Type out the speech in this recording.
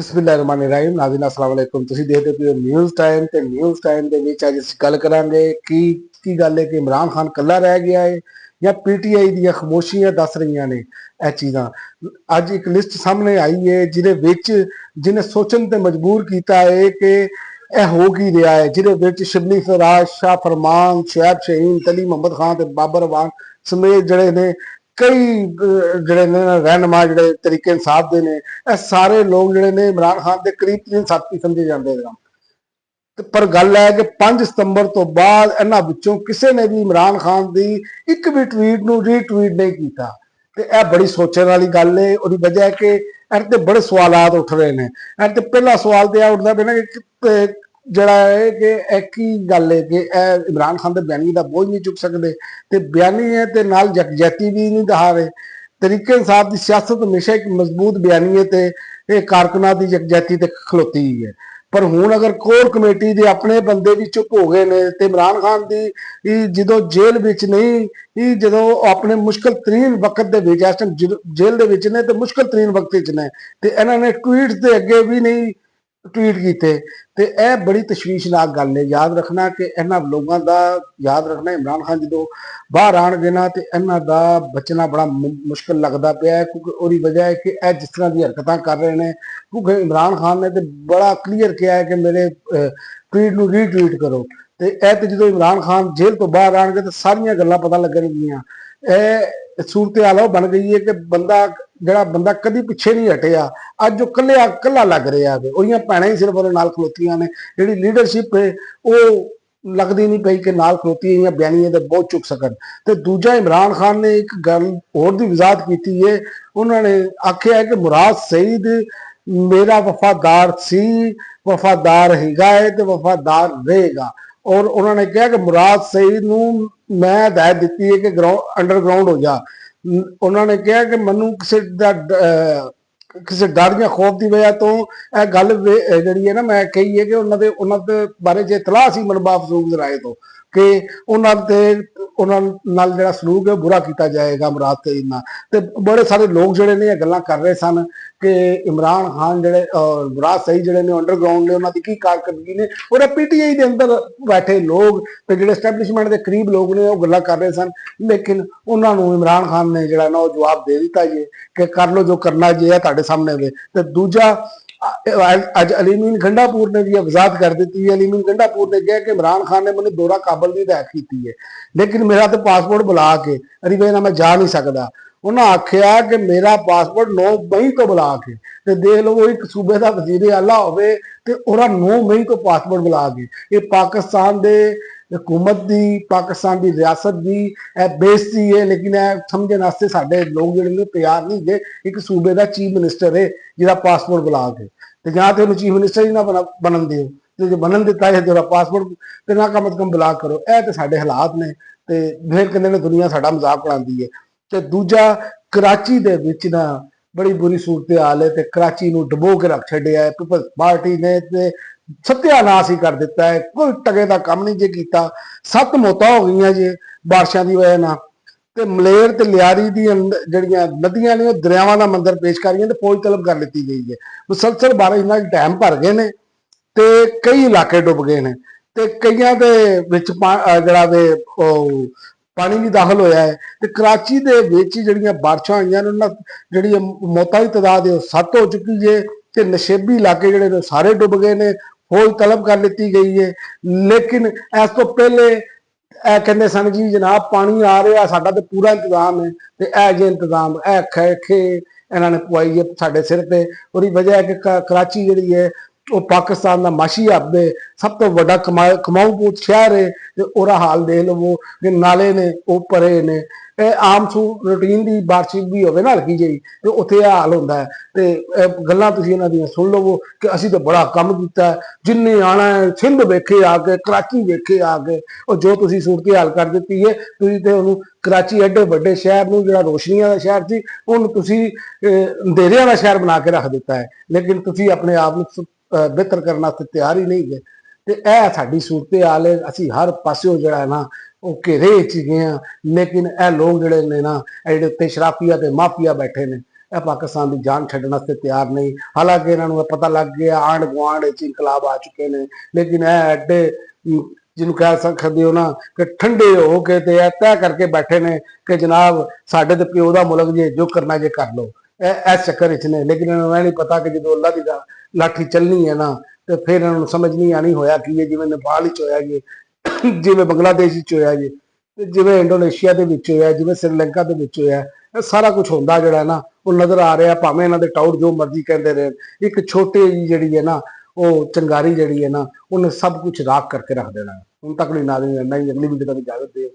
ਬਿਸਮਿल्लाहिर्रहमानिर्रहीम नाज़रीन अस्सलाम वालेकुम। ਤੁਸੀਂ ਦੇਖਦੇ ਪਏ ਹੋ ਨਿਊਜ਼ ਟਾਈਮ ਤੇ ਨਿਊਜ਼ ਟਾਈਮ ਦੇ ਵਿੱਚ ਅੱਜ ਅਸੀਂ ਗੱਲ ਕਰਾਂਗੇ ਕੀ ਗੱਲ ਹੈ ਕਿ ਇਮਰਾਨ ਖਾਨ ਕੱਲਾ ਰਹਿ ਗਿਆ ਹੈ ਜਾਂ ਪੀਟੀਆਈ ਦੀਆਂ ਖਾਮੋਸ਼ੀਆਂ ਦੱਸ ਰਹੀਆਂ ਨੇ ਇਹ ਚੀਜ਼ਾਂ। ਅੱਜ ਇੱਕ ਲਿਸਟ ਸਾਹਮਣੇ ਆਈ ਹੈ ਜਿਹਦੇ ਵਿੱਚ ਜਿਹਨੇ ਸੋਚਣ ਤੇ ਮਜਬੂਰ ਕੀਤਾ ਹੈ ਕਿ ਇਹ ਹੋ ਕੀ ਰਿਹਾ ਹੈ, ਜਿਹਦੇ ਵਿੱਚ ਸ਼ਿਬਲੀ ਫਰਾਜ, ਸ਼ਾਹ ਫਰਮਾਨ, ਸ਼ੁਐਬ ਸ਼ਹੀਨ, ਤਲੀ ਮੁਹੰਮਦ ਖਾਨ ਤੇ ਬਾਬਰ ਅਵਾਨ ਸਮੇਤ ਜਿਹੜੇ ਨੇ ਕਈ ਜਿਹੜੇ ਨੇ ਰਹਿਨੁਮਾ ਜਿਹੜੇ ਤਰੀਕੇ ਇਨਸਾਫ ਦੇ ਨੇ, ਇਹ ਸਾਰੇ ਲੋਕ ਜਿਹੜੇ ਨੇ ਇਮਰਾਨ ਖਾਨ ਦੇ ਕਰੀਬ ਤਰੀਨ ਸਾਥੀ ਸਮਝੇ ਜਾਂਦੇ ਨੇ। ਪਰ ਗੱਲ ਹੈ ਕਿ 5 ਸਤੰਬਰ ਤੋਂ ਬਾਅਦ ਇਹਨਾਂ ਵਿੱਚੋਂ ਕਿਸੇ ਨੇ ਵੀ ਇਮਰਾਨ ਖਾਨ ਦੀ ਇੱਕ ਵੀ ਟਵੀਟ ਨੂੰ ਰੀਟਵੀਟ ਨਹੀਂ ਕੀਤਾ ਤੇ ਇਹ ਬੜੀ ਸੋਚਣ ਵਾਲੀ ਗੱਲ ਹੈ। ਉਹਦੀ ਵਜ੍ਹਾ ਹੈ ਕਿ ਇਹ ਤੇ ਬੜੇ ਸਵਾਲਾਤ ਉੱਠ ਰਹੇ ਨੇ। ਇਹ ਤੇ ਪਹਿਲਾ ਸਵਾਲ ਤੇ ਇਹ ਉੱਠਦਾ ਪਿਆ ਨਾ ਕਿ ਜਿਹੜਾ ਹੈ ਕਿ ਇਹ ਕੀ ਗੱਲ ਹੈ ਕਿ ਇਹ ਇਮਰਾਨ ਖਾਨ ਦੇ ਬਿਆਨੀ ਦਾ ਬੋਝ ਨਹੀਂ ਚੁੱਕ ਸਕਦੇ ਤੇ ਬਿਆਨੀ ਹੈ ਤੇ ਨਾਲ ਯਕਜਹਿਤੀ ਵੀ ਨਹੀਂ ਦਿਖਾ ਰਹੇ। ਤਰੀਕੇ ਇਨਸਾਫ ਦੀ ਸਿਆਸਤ ਹਮੇਸ਼ਾ ਇੱਕ ਮਜ਼ਬੂਤ ਬਿਆਨੀਏ ਤੇ ਇਹ ਕਾਰਕੁਨਾਂ ਦੀ ਯਕਜਹਿਤੀ ਤੇ ਖਲੋਤੀ ਹੈ। ਪਰ ਹੁਣ ਅਗਰ ਕੋਰ ਕਮੇਟੀ ਦੇ ਆਪਣੇ ਬੰਦੇ ਵੀ ਚੁੱਪ ਹੋ ਗਏ ਨੇ ਤੇ ਇਮਰਾਨ ਖਾਨ ਦੀ ਜਦੋਂ ਜੇਲ੍ਹ ਵਿੱਚ ਨਹੀਂ, ਜਦੋਂ ਆਪਣੇ ਮੁਸ਼ਕਲ ਤਰੀਨ ਵਕਤ ਦੇ ਵਿੱਚ ਇਸ ਟਾਈਮ ਜੇਲ੍ਹ ਦੇ ਵਿੱਚ ਨੇ ਤੇ ਮੁਸ਼ਕਲ ਤਰੀਨ ਵਕਤ ਵਿੱਚ ਨੇ ਤੇ ਇਹਨਾਂ ਨੇ ਟਵੀਟ ਦੇ ਅੱਗੇ ਵੀ ਨਹੀਂ ਟਵੀਟ ਕੀਤੇ ਤੇ ਇਹ ਬੜੀ ਤਸ਼ਵੀਸ਼ਨਾਕ ਗੱਲ ਹੈ। ਯਾਦ ਰੱਖਣਾ ਕਿ ਇਹਨਾਂ ਲੋਕਾਂ ਦਾ ਯਾਦ ਰੱਖਣਾ ਇਮਰਾਨ ਖਾਨ ਜਦੋਂ ਬਾਹਰ ਆਣਗੇ ਨਾ ਤੇ ਇਹਨਾਂ ਦਾ ਬਚਣਾ ਬੜਾ ਮੁਸ਼ਕਲ ਲੱਗਦਾ ਪਿਆ ਹੈ, ਕਿਉਂਕਿ ਉਹਦੀ ਵਜ੍ਹਾ ਹੈ ਕਿ ਇਹ ਜਿਸ ਤਰ੍ਹਾਂ ਦੀ ਹਰਕਤਾਂ ਕਰ ਰਹੇ ਨੇ। ਕਿਉਂਕਿ ਇਮਰਾਨ ਖਾਨ ਨੇ ਤੇ ਬੜਾ ਕਲੀਅਰ ਕਿਹਾ ਹੈ ਕਿ ਮੇਰੇ ਟਵੀਟ ਨੂੰ ਰੀਟਵੀਟ ਕਰੋ ਤੇ ਇਹ ਤੇ ਜਦੋਂ ਇਮਰਾਨ ਖਾਨ ਜੇਲ੍ਹ ਤੋਂ ਬਾਹਰ ਆਣਗੇ ਤਾਂ ਸਾਰੀਆਂ ਗੱਲਾਂ ਪਤਾ ਲੱਗਣਗੀਆਂ। ਇਹ ਸੂਰਤ ਹਾਲ ਬਣ ਗਈ ਹੈ ਕਿ ਜਿਹੜਾ ਬੰਦਾ ਕਦੀ ਪਿੱਛੇ ਨਹੀਂ ਹਟਿਆ ਅੱਜ ਉਹ ਕੱਲਾ ਲੱਗ ਰਿਹਾ ਹੈ। ਉਹਦੀਆਂ ਭੈਣਾਂ ਹੀ ਸਿਰਫ ਉਹਦੇ ਨਾਲ ਖਲੋਤੀਆਂ ਨੇ। ਜਿਹੜੀ ਲੀਡਰਸ਼ਿਪ ਹੈ ਉਹ ਲੱਗਦੀ ਨਹੀਂ ਪਈ ਕਿ ਨਾਲ ਖਲੋਤੀ ਜਾਂ ਬਿਆਨੀਆਂ ਦੇ ਬਹੁਤ ਚੁੱਕ ਸਕਣ। ਤੇ ਦੂਜਾ ਇਮਰਾਨ ਖਾਨ ਨੇ ਇੱਕ ਗੱਲ ਹੋਰ ਦੀ ਵਜ਼ਾਹਤ ਕੀਤੀ ਹੈ। ਉਹਨਾਂ ਨੇ ਆਖਿਆ ਹੈ ਕਿ ਮੁਰਾਦ ਸਈਦ ਮੇਰਾ ਵਫਾਦਾਰ ਸੀ, ਵਫਾਦਾਰ ਹੈਗਾ ਹੈ ਤੇ ਵਫਾਦਾਰ ਰਹੇਗਾ। ਔਰ ਉਹਨਾਂ ਨੇ ਕਿਹਾ ਕਿ ਮੁਰਾਦ ਸਈਦ ਨੂੰ ਮੈਂ ਹਦਾਇਤ ਦਿੱਤੀ ਹੈ ਕਿ ਅੰਡਰਗਰਾਉਂਡ ਹੋ ਜਾ। ਉਹਨਾਂ ਨੇ ਕਿਹਾ ਕਿ ਮੈਨੂੰ ਕਿਸੇ ਡਰ ਜਾਂ ਖੌਫ ਦੀ ਵਜ੍ਹਾ ਤੋਂ ਇਹ ਗੱਲ ਜਿਹੜੀ ਹੈ ਨਾ ਮੈਂ ਕਹੀ ਹੈ ਕਿ ਉਹਨਾਂ ਦੇ ਬਾਰੇ ਜੇ ਇਤਲਾਹ ਸੀ ਮਨਬਾਬ ਫਜ਼ੂਲ ਰਾਏ ਤੋਂ ਕਿ ਉਹਨਾਂ ਨਾਲ ਜਿਹੜਾ ਸਲੂਕ ਹੈ ਬੁਰਾ ਕੀਤਾ ਜਾਏਗਾ ਮੁਰਾਦ ਸਈਦ ਨਾਲ। ਤੇ ਬੜੇ ਸਾਰੇ ਲੋਕ ਜਿਹੜੇ ਨੇ ਇਹ ਗੱਲਾਂ ਕਰ ਰਹੇ ਸਨ ਕਿ ਇਮਰਾਨ ਖਾਨ ਜਿਹੜੇ ਮੁਰਾਦ ਸਈਦ ਜਿਹੜੇ ਨੇ ਅੰਡਰਗਰਾਉਂਡ ਨੇ ਉਹਨਾਂ ਦੀ ਕੀ ਕਾਰਕਰਦਗੀ ਨੇ। ਔਰ ਪੀਟੀਆਈ ਦੇ ਅੰਦਰ ਬੈਠੇ ਲੋਕ ਤੇ ਜਿਹੜੇ ਐਸਟੈਬਲਿਸ਼ਮੈਂਟ ਦੇ ਕਰੀਬ ਲੋਕ ਨੇ ਉਹ ਗੱਲਾਂ ਕਰ ਰਹੇ ਸਨ, ਲੇਕਿਨ ਉਹਨਾਂ ਨੂੰ ਇਮਰਾਨ ਖਾਨ ਨੇ ਜਿਹੜਾ ਨਾ ਉਹ ਜਵਾਬ ਦੇ ਦਿੱਤਾ ਜੀ ਕਿ ਕਰ ਲੋ ਜੋ ਕਰਨਾ ਜੇ ਹੈ ਤੁਹਾਡੇ ਸਾਹਮਣੇ ਵੇ। ਤੇ ਦੂਜਾ ਅੱਜ ਅਲੀਮੀਨ ਗੰਡਾਪੁਰ ਨੇ ਵੀ ਵਜ਼ਾਹਤ ਕਰ ਦਿੱਤੀ ਹੈ। ਅਲੀਮੀਨ ਗੰਡਾਪੁਰ ਨੇ ਕਿਹਾ ਕਿ ਇਮਰਾਨ ਖਾਨ ਨੇ ਮੈਨੂੰ ਦੌਰਾ ਕਾਬਲ ਦੀ ਹਦਾਇਤ ਕੀਤੀ ਹੈ, ਲੇਕਿਨ ਮੇਰਾ ਤੇ ਪਾਸਪੋਰਟ ਬੁਲਾ ਕੇ ਅਰੀ ਵੇ ਨਾ ਮੈਂ ਜਾ ਨਹੀਂ ਸਕਦਾ। ਉਹਨਾਂ ਆਖਿਆ ਕਿ ਮੇਰਾ ਪਾਸਪੋਰਟ 9 ਮਈ ਤੋਂ ਬੁਲਾ ਕੇ ਤੇ ਦੇਖ ਲਓ ਇੱਕ ਸੂਬੇ ਦਾ ਵਜ਼ੀਰ ਆਲਾ ਹੋਵੇ ਤੇ ਉਹਦਾ 9 ਮਈ ਤੋਂ ਪਾਸਪੋਰਟ ਬੁਲਾ ਕੇ ਇਹ ਪਾਕਿਸਤਾਨ ਦੇ हुकूमत की पाकिस्तान की रियासत की बेइज्जती है। लेकिन समझने वास्ते साडे लोग जिहड़े तैयार नहीं गए। एक सूबे का चीफ मिनिस्टर है जिहदा पासपोर्ट बुला के ते जां ते चीफ मिनिस्टर ही ना बनन दिओ ते जे बनन दिता है तेरा पासपोर्ट ते ना कम से कम बुला करो। यह तो साडे हालात ने ते फिर कहंदे ने दुनिया साडा मजाक उड़ांदी है। ते दूजा कराची दे विच ना बड़ी बुरी सूरत हाल है ते कराची नूं डबो के रख छड्डिया है। पीपल्स पार्टी ने ते सत्यानाश ही कर दिता है, कोई टके का काम नहीं जे किया। 7 मौतां हो गई जे बारिशों की वजह ना ते मलेर ते लियारी दी जड़ियां नदियां ने दरियावां का मंदिर पेश कर रही ते फौज तलब कर ली गई है। मुसलसल बारिश नाल डैम भर गए ने ते कई इलाके डुब गए ने ते कईयां दे विच जिहड़ा वे पानी भी दाखल होया है। ते कराची दे विच जिहड़ियां बारिशां होईयां ने उन्हां जिहड़ी मौतां की तादाद 7 हो चुकी है ते नशेबी इलाके जिहड़े सारे डुब गए ने, फौज तलब कर ली गई है। लेकिन इस तो पहले कहते सन जी जनाब पानी आ रहा साडा तो पूरा इंतजाम है ते जे इंतजाम खे इन्होंने पवाई है साडे सिर ते। उसकी वजह है कि कराची जिहड़ी है वो पाकिस्तान का माशी हब है, सब तो वड्डा कमाऊपूत शहर है ते ओहदा हाल देख लवो कि नाले ने वो भरे ने। आम रूटीन की बारिश भी होवे ना हल्की जी तो उत्थे हाल होंदा है। ते गल्लां तुसीं इन्हां दियां सुन लवो कि असीं तो बड़ा काम कीता है, जिन्ने आना है सिंध वेखे आके, कराची वेखे आके, और जो तुसीं सूरत हाल कर दित्ती है तुसीं ते उहनूं कराची एडे वड्डे शहर नूं जिहड़ा रोशनियां दा शहर सी उहनूं तुसीं अंधेरियां दा शहर बना के रख दित्ता है। लेकिन तुसीं अपने आप नूं बेहतर करने वास्ते तैयार ही नहीं गए। ते यह साडी सूरत हाल है। असीं हर पास्यों जिहड़ा है ना वो घेरे च गए हैं, लेकिन यह लोग जिहड़े ने ना जिहड़े उत्ते शराफिया ते माफिया बैठे ने ਇਹ ਪਾਕਿਸਤਾਨ ਦੀ ਜਾਨ ਛੱਡਣ ਵਾਸਤੇ ਤਿਆਰ ਨਹੀਂ। ਹਾਲਾਂਕਿ ਇਹਨਾਂ ਨੂੰ ਪਤਾ ਲੱਗ ਗਿਆ ਆਂਢ ਗੁਆਂਢ ਵਿੱਚ ਇਨਕਲਾਬ ਆ ਚੁੱਕੇ ਨੇ, ਲੇਕਿਨ ਇਹ ਐਡੇ ਜਿਹਨੂੰ ਕਹਿ ਸਕਦੇ ਹੋ ਨਾ ਕਿ ਠੰਡੇ ਹੋ ਕੇ ਤੇ ਇਹ ਤੈਅ ਕਰਕੇ ਬੈਠੇ ਨੇ ਕਿ ਜਨਾਬ ਸਾਡੇ ਤੇ ਪਿਓ ਦਾ ਮੁਲਕ ਜੇ, ਜੋ ਕਰਨਾ ਜੇ ਕਰ ਲਓ। ਇਹ ਇਸ ਚੱਕਰ ਵਿੱਚ ਨੇ, ਲੇਕਿਨ ਇਹਨਾਂ ਨੂੰ ਇਹ ਨਹੀਂ ਪਤਾ ਕਿ ਜਦੋਂ ਅੱਲਾ ਦੀ ਲਾਠੀ ਚੱਲਣੀ ਹੈ ਨਾ ਤੇ ਫਿਰ ਇਹਨਾਂ ਨੂੰ ਸਮਝ ਨਹੀਂ ਆਣੀ ਹੋਇਆ ਕੀ ਹੈ, ਜਿਵੇਂ ਨੇਪਾਲ ਵਿੱਚ ਹੋਇਆ ਜੀ, ਜਿਵੇਂ ਬੰਗਲਾਦੇਸ਼ ਵਿੱਚ ਹੋਇਆ ਜੀ, ਤੇ ਜਿਵੇਂ ਇੰਡੋਨੇਸ਼ੀਆ ਦੇ ਵਿੱਚ ਹੋਇਆ, ਜਿਵੇਂ ਸ੍ਰੀਲੰਕਾ ਦੇ ਵਿੱਚ ਹੋਇਆ। ਇਹ ਸਾਰਾ ਕੁਝ ਹੁੰਦਾ ਜਿਹੜਾ ਨਾ ਉਹ ਨਜ਼ਰ ਆ ਰਿਹਾ, ਭਾਵੇਂ ਇਹਨਾਂ ਦੇ ਟਾਊਟ ਜੋ ਮਰਜ਼ੀ ਕਹਿੰਦੇ ਰਹੇ। ਇੱਕ ਛੋਟੀ ਜਿਹੀ ਜਿਹੜੀ ਹੈ ਨਾ ਉਹ ਚੰਗਾਰੀ ਜਿਹੜੀ ਹੈ ਨਾ ਉਹਨੇ ਸਭ ਕੁਝ ਰਾਖ ਕਰਕੇ ਰੱਖ ਦੇਣਾ। ਹੁਣ ਤੱਕ ਨਹੀਂ ਨਾਜ਼ਰੀਨ, ਨਹੀਂ ਅਗਲੀ ਵੀਡੀਓ ਤੱਕ ਇਜਾਜ਼ਤ ਦਿਓ।